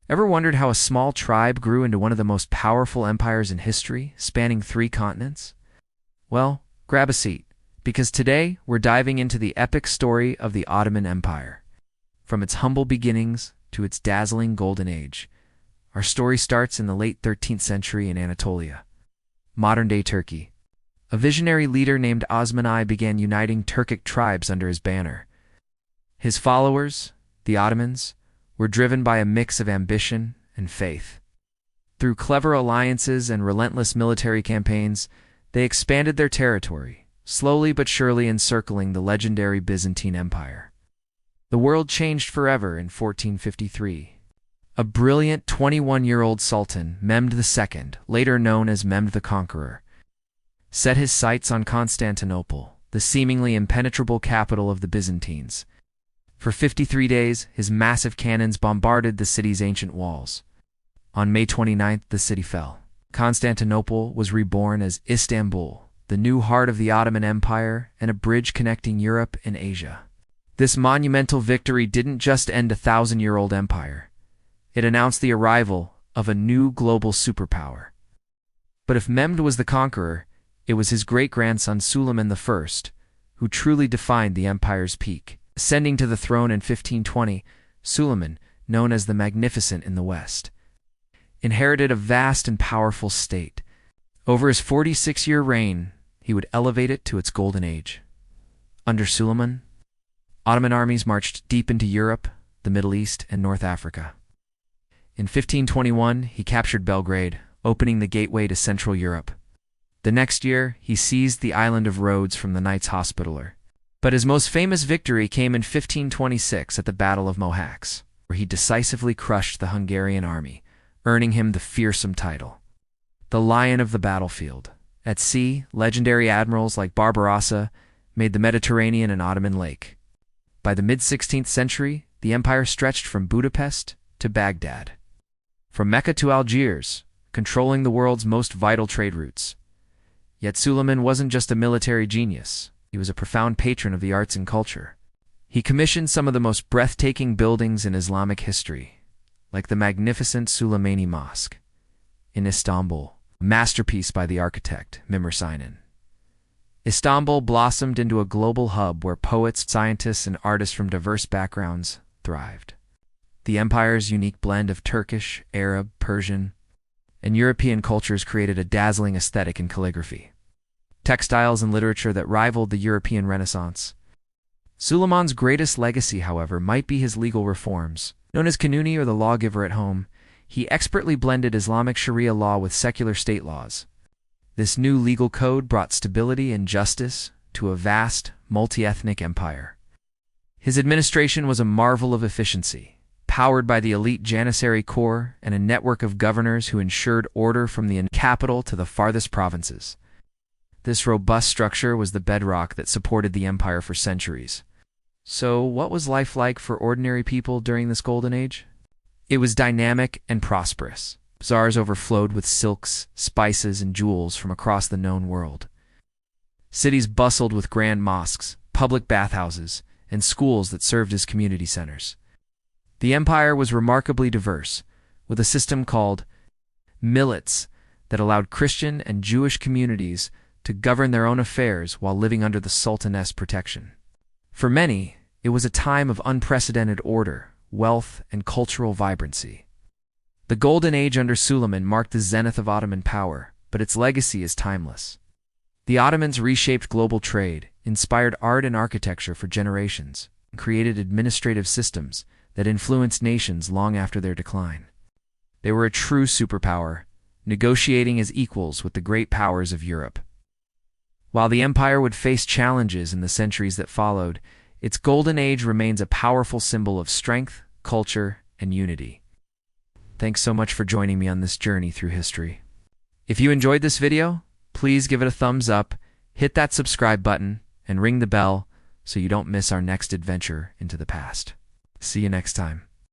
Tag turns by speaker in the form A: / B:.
A: Ever wondered how a small tribe grew into one of the most powerful empires in history, spanning 3 continents? Well, grab a seat, because today we're diving into the epic story of the Ottoman Empire. From its humble beginnings to its dazzling Golden Age, our story starts in the late 13th century in Anatolia, modern-day Turkey. A visionary leader named Osman I began uniting Turkic tribes under his banner. His followers, the Ottomans, were driven by a mix of ambition and faith. Through clever alliances and relentless military campaigns, they expanded their territory, slowly but surely encircling the legendary Byzantine Empire. The world changed forever in 1453. A brilliant 21-year-old sultan, Mehmed II, later known as Mehmed the Conqueror, set his sights on Constantinople, the seemingly impenetrable capital of the Byzantines. For 53 days, his massive cannons bombarded the city's ancient walls. On May 29th, the city fell. Constantinople was reborn as Istanbul, the new heart of the Ottoman Empire and a bridge connecting Europe and Asia. This monumental victory didn't just end a 1,000-year-old empire. It announced the arrival of a new global superpower. But if Mehmed was the conqueror, it was his great-grandson Suleiman I who truly defined the empire's peak. Ascending to the throne in 1520, Suleiman, known as the Magnificent in the West, inherited a vast and powerful state. Over his 46-year reign, he would elevate it to its golden age. Under Suleiman, Ottoman armies marched deep into Europe, the Middle East, and North Africa. In 1521, he captured Belgrade, opening the gateway to Central Europe. The next year, he seized the island of Rhodes from the Knights Hospitaller. But his most famous victory came in 1526 at the Battle of Mohacs, where he decisively crushed the Hungarian army, earning him the fearsome title, the Lion of the Battlefield. At sea, legendary admirals like Barbarossa made the Mediterranean an Ottoman lake. By the mid-16th century, the empire stretched from Budapest to Baghdad, from Mecca to Algiers, controlling the world's most vital trade routes. Yet Suleiman wasn't just a military genius. He was a profound patron of the arts and culture. He commissioned some of the most breathtaking buildings in Islamic history, like the magnificent Süleymaniye Mosque in Istanbul, a masterpiece by the architect Mimar Sinan. Istanbul blossomed into a global hub where poets, scientists, and artists from diverse backgrounds thrived. The empire's unique blend of Turkish, Arab, Persian, and European cultures created a dazzling aesthetic in calligraphy, textiles, and literature that rivaled the European Renaissance. Suleiman's greatest legacy, however, might be his legal reforms. Known as Kanuni, or the lawgiver at home, he expertly blended Islamic Sharia law with secular state laws. This new legal code brought stability and justice to a vast, multi-ethnic empire. His administration was a marvel of efficiency, powered by the elite Janissary Corps and a network of governors who ensured order from the capital to the farthest provinces. This robust structure was the bedrock that supported the empire for centuries. So, what was life like for ordinary people during this golden age? It was dynamic and prosperous. Bazaars overflowed with silks, spices, and jewels from across the known world. Cities bustled with grand mosques, public bathhouses, and schools that served as community centers. The empire was remarkably diverse, with a system called millets that allowed Christian and Jewish communities to govern their own affairs while living under the Sultan's protection. For many, it was a time of unprecedented order, wealth, and cultural vibrancy. The Golden Age under Suleiman marked the zenith of Ottoman power, but its legacy is timeless. The Ottomans reshaped global trade, inspired art and architecture for generations, and created administrative systems that influenced nations long after their decline. They were a true superpower, negotiating as equals with the great powers of Europe. While the empire would face challenges in the centuries that followed, its golden age remains a powerful symbol of strength, culture, and unity. Thanks so much for joining me on this journey through history. If you enjoyed this video, please give it a thumbs up, hit that subscribe button, and ring the bell so you don't miss our next adventure into the past. See you next time.